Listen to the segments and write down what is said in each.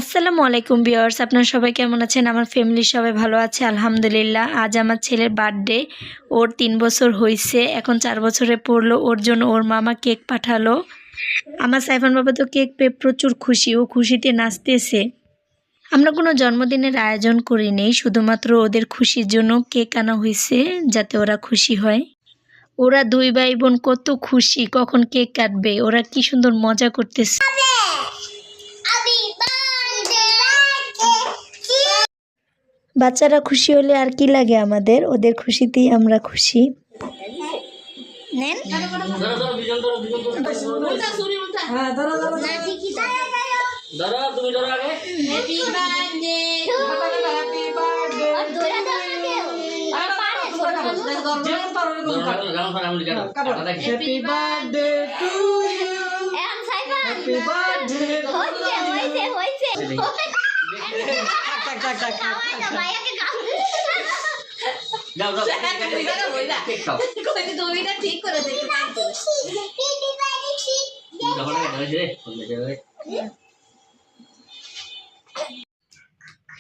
আসসালামু আলাইকুম ভিউয়ার্স, আপনারা সবাই কেমন আছেন? আমার ফ্যামিলির সবাই ভালো আছে আলহামদুলিল্লাহ। আজ আমার ছেলের বার্থডে। ওর 3 বছর হয়েছে, এখন 4 বছরে পড়লো। ওর জন্য ওর মামা কেক পাঠালো। আমার সাইফান বাবা তো কেক পেয়ে প্রচুর খুশি, ও খুশিতে নাচতেছে। আমরা কোনো জন্মদিনের আয়োজন করিনি, শুধুমাত্র ওদের খুশির জন্য কেক আনা হয়েছে, যাতে ওরা খুশি হয়। ওরা 2 ভাই বোন কত খুশি, কখন কেক কাটবে, ওরা কি সুন্দর মজা করতেছে। বাচ্চারা খুশি হলে আর কি লাগে আমাদের, ওদের খুশিতেই আমরা খুশি।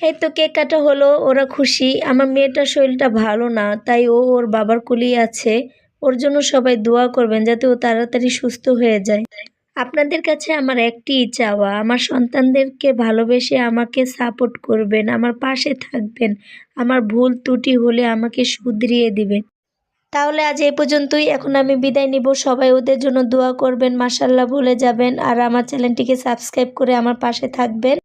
এই তো কেক কাটা হলো, ওরা খুশি। আমার মেয়েটার শরীরটা ভালো না, তাই ও ওর বাবার কোলেই আছে। ওর জন্য সবাই দোয়া করবেন যাতে ও তাড়াতাড়ি সুস্থ হয়ে যায়। আপনাদের কাছে আমার একটিই চাওয়া, আমার সন্তানদেরকে ভালোবেসে আমাকে সাপোর্ট করবেন, আমার পাশে থাকবেন। আমার ভুল ত্রুটি হলে আমাকে শুধরিয়ে দিবেন। তাহলে আজ এই পর্যন্তই। এখন আমি বিদায় নিব। সবাই ওদের জন্য দোয়া করবেন, মাশাআল্লাহ বলে যাবেন, আর আমার চ্যানেলটিকে সাবস্ক্রাইব করে আমার পাশে থাকবেন।